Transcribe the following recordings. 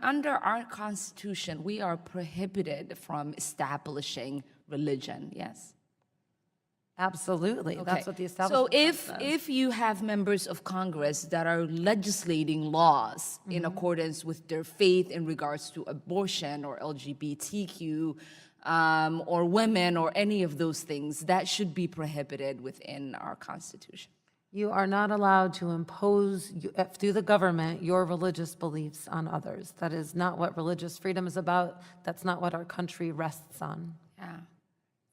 under our Constitution, we are prohibited from establishing religion, yes? Absolutely. Okay. That's what the So establishment says. if you have members of Congress that are legislating laws in accordance with their faith in regards to abortion or LGBTQ or women or any of those things, that should be prohibited within our Constitution. You are not allowed to impose, through the government, your religious beliefs on others. That is not what religious freedom is about. That's not what our country rests on. Yeah.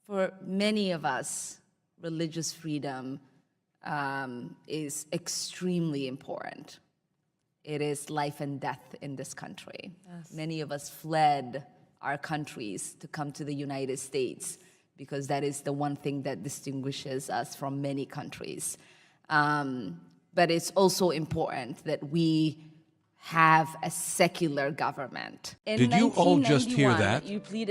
For many of us, religious freedom is extremely important. It is life and death in this country. Yes. Many of us fled our countries to come to the United States because that is the one thing that distinguishes us from many countries. But it's also important that we have a secular government. Did you all just hear that?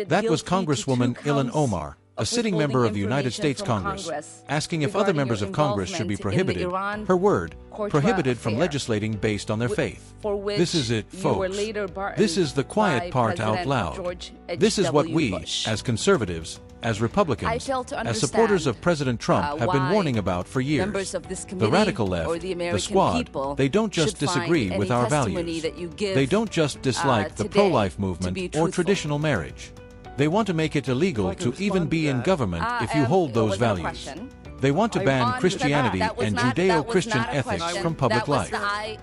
That was Congresswoman Ilhan Omar, a sitting member of the United States Congress, asking if other members of Congress should be prohibited, her word, prohibited from legislating based on their faith. This is it, folks. This is the quiet part out loud. This is what we, as conservatives, as Republicans, as supporters of President Trump, have been warning about for years. The radical left, the squad, they don't just disagree with our values. They don't just dislike the pro-life movement or traditional marriage. They want to make it illegal to even be in government if you hold those values. They want to ban Christianity and Judeo-Christian ethics from public life.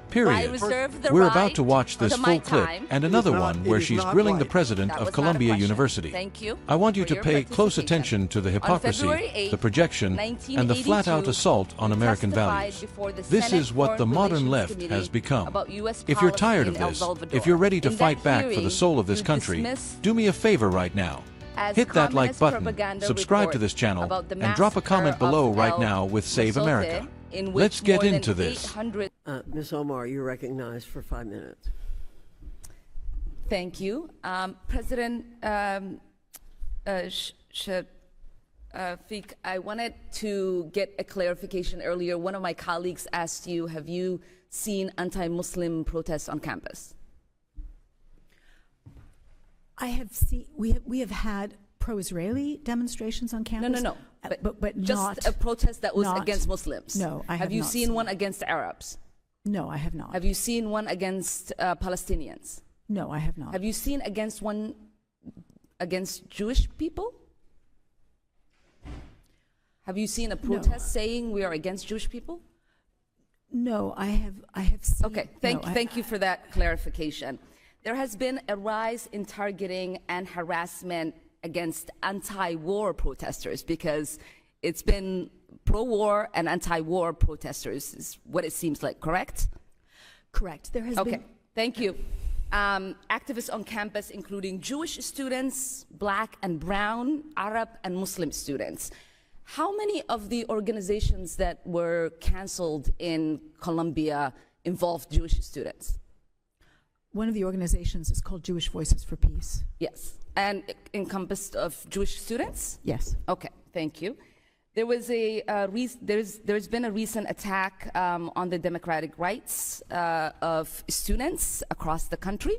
Period. We're about to watch this full clip and another one where she's grilling the president of Columbia University. I want you to pay close attention to the hypocrisy, the projection, and the flat-out assault on American values. This is what the modern left has become. If you're tired of this, if you're ready to fight back for the soul of this country, do me a favor right now. Hit that like button, subscribe to this channel, and drop a comment below right now with Save America. Let's get into this. Ms. Omar, you're recognized for 5 minutes. Thank you. President Shafiq, I wanted to get a clarification earlier. One of my colleagues asked you, have you seen anti-Muslim protests on campus? I have seen, we have had pro-Israeli demonstrations on campus. No. But just not a protest that was not, against Muslims. No, I have you not seen one against Arabs? No, I have not. Have you seen one against Palestinians? No, I have not. Have you seen one against Jewish people? Have you seen a protest saying we are against Jewish people? No, I have seen. Okay, thank you for that clarification. There has been a rise in targeting and harassment against anti-war protesters because it's been pro-war and anti-war protesters is what it seems like, correct? Correct. There has been. Okay, thank you. Activists on campus, including Jewish students, Black and Brown, Arab and Muslim students. How many of the organizations that were canceled in Colombia involved Jewish students? One of the organizations is called Jewish Voices for Peace. Yes, and encompassed of Jewish students? Yes. Okay, thank you. There was there's been a recent attack on the democratic rights of students across the country.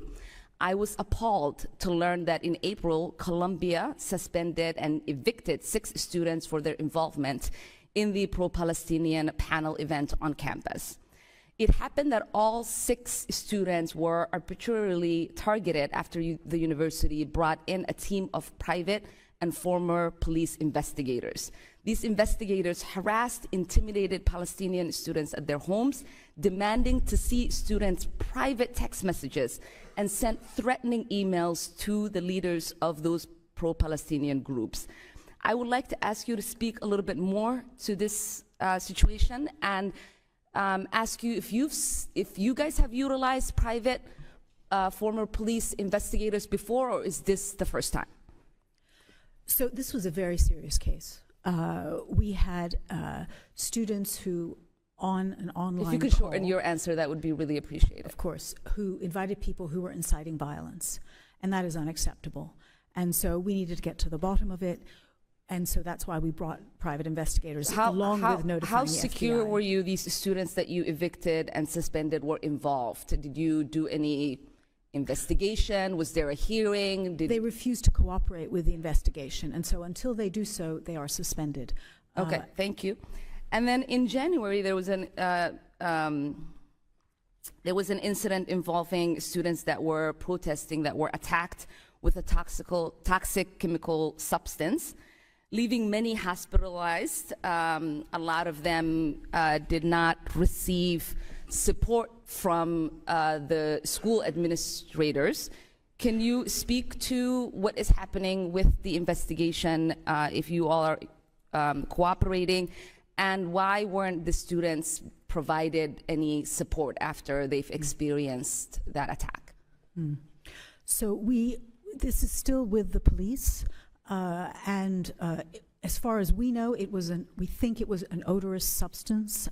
I was appalled to learn that in April, Colombia suspended and evicted 6 students for their involvement in the pro-Palestinian panel event on campus. It happened that all 6 students were arbitrarily targeted after the university brought in a team of private and former police investigators. These investigators harassed, intimidated Palestinian students at their homes, demanding to see students' private text messages and sent threatening emails to the leaders of those pro-Palestinian groups. I would like to ask you to speak a little bit more to this situation and ask you if you guys have utilized private former police investigators before, or is this the first time? So this was a very serious case. We had students who, on an online If you could call, shorten your answer, that would be really appreciated. of course, who invited people who were inciting violence, and that is unacceptable. And so we needed to get to the bottom of it, and so that's why we brought private investigators along with notifying the FBI. How secure were these students that you evicted and suspended were involved? Did you do any investigation? Was there a hearing? They refused to cooperate with the investigation, and so until they do so, they are suspended. Okay, thank you. And then in January, there was an incident involving students that were protesting that were attacked with a toxic chemical substance, leaving many hospitalized. A lot of them did not receive support from the school administrators. Can you speak to what is happening with the investigation, if you all are cooperating, and why weren't the students provided any support after they've experienced that attack? So this is still with the police, and as far as we know, we think it was an odorous substance,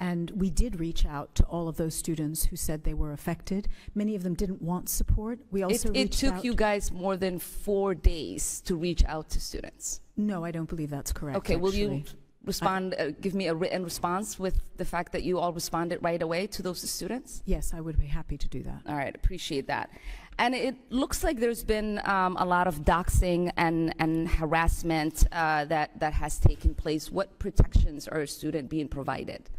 and we did reach out to all of those students who said they were affected. Many of them didn't want support. We also it took you guys more than 4 days to reach out to students. No, I don't believe that's correct. Okay, will you actually. respond, give me a written response with the fact that you all responded right away to those students? Yes, I would be happy to do that. All right, appreciate that. And it looks like there's been a lot of doxing and harassment that has taken place. What protections are a student being provided?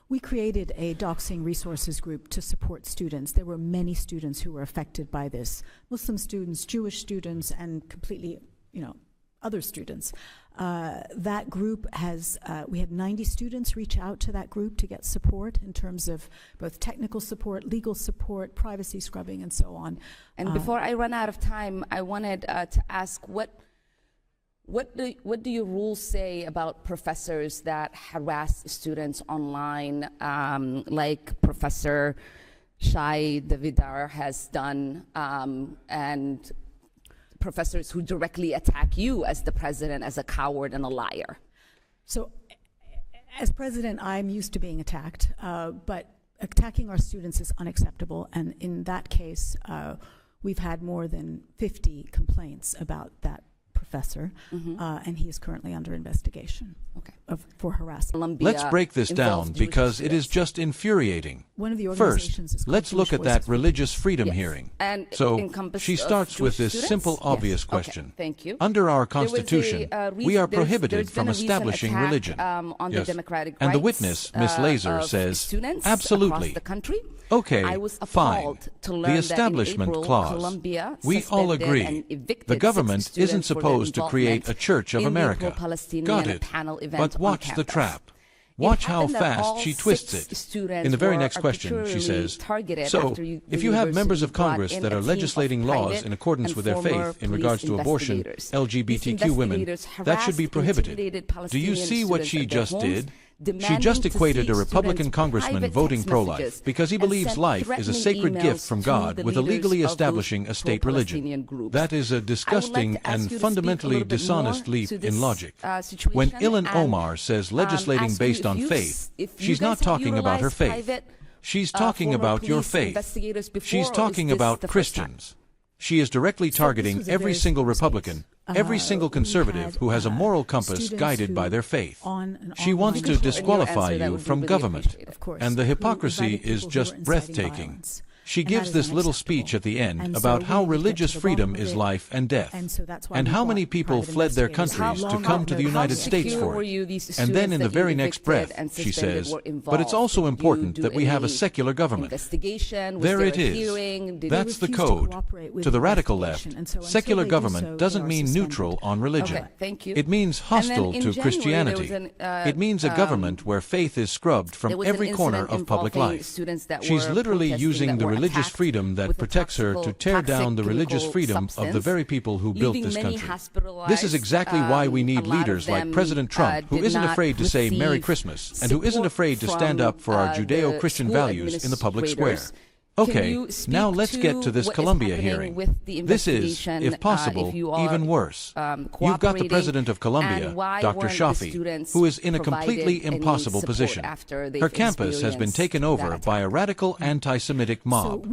We created a doxing resources group to support students. There were many students who were affected by this. Muslim students, Jewish students, and completely, other students. That group we had 90 students reach out to that group to get support in terms of both technical support, legal support, privacy scrubbing, and so on. And before I run out of time, I wanted to ask what do your rules say about professors that harass students online, like Professor Shai Davidar has done, and professors who directly attack you as the president as a coward and a liar? So, as president, I'm used to being attacked, but attacking our students is unacceptable. And in that case, we've had more than 50 complaints about that professor, and he is currently under investigation for harassment. Let's break this down because it is just infuriating. One of the organizations First, let's look at that religious freedom hearing. And so she starts with this simple, obvious question. Okay, thank you. Under our Constitution, we are prohibited from establishing religion. On the democratic and the rights, witness, Ms. Laser, says, absolutely. Across the country. Okay, I was fine. appalled to learn The Establishment that in April, Clause. Colombia We all agree. The government isn't supposed to create a Church of America. Got it. But watch the trap. Watch how fast she twists it. In the very next question, she says, so, if you have members of Congress that are legislating laws in accordance with their faith in regards to abortion, LGBTQ women, that should be prohibited. Do you see what she just did? She just equated a Republican congressman voting pro-life because he believes life is a sacred gift from God with illegally establishing a state religion. That is a disgusting and fundamentally dishonest leap in logic. When Ilhan Omar says legislating based on faith, she's not talking about her faith. She's talking about your faith. She's talking about Christians. She is directly targeting every single Republican, every single conservative who has a moral compass guided by their faith. She wants to disqualify you from government, and the hypocrisy is just breathtaking. She gives this little speech at the end about how religious freedom is life and death, and how many people fled their countries to come to the United States for it. And then in the very next breath, she says, but it's also important that we have a secular government. There it is. That's the code. To the radical left, secular government doesn't mean neutral on religion. It means hostile to Christianity. It means a government where faith is scrubbed from every corner of public life. She's literally using the religious freedom that protects her to tear down the religious freedom of the very people who built this country. This is exactly why we need leaders like President Trump, who isn't afraid to say Merry Christmas, and who isn't afraid to stand up for our Judeo-Christian values in the public square. Okay, now let's get to this Colombia hearing. This is, if possible, even worse. You've got the president of Colombia, Dr. Shafi, who is in a completely impossible position. Her campus has been taken over by a radical anti-Semitic mob.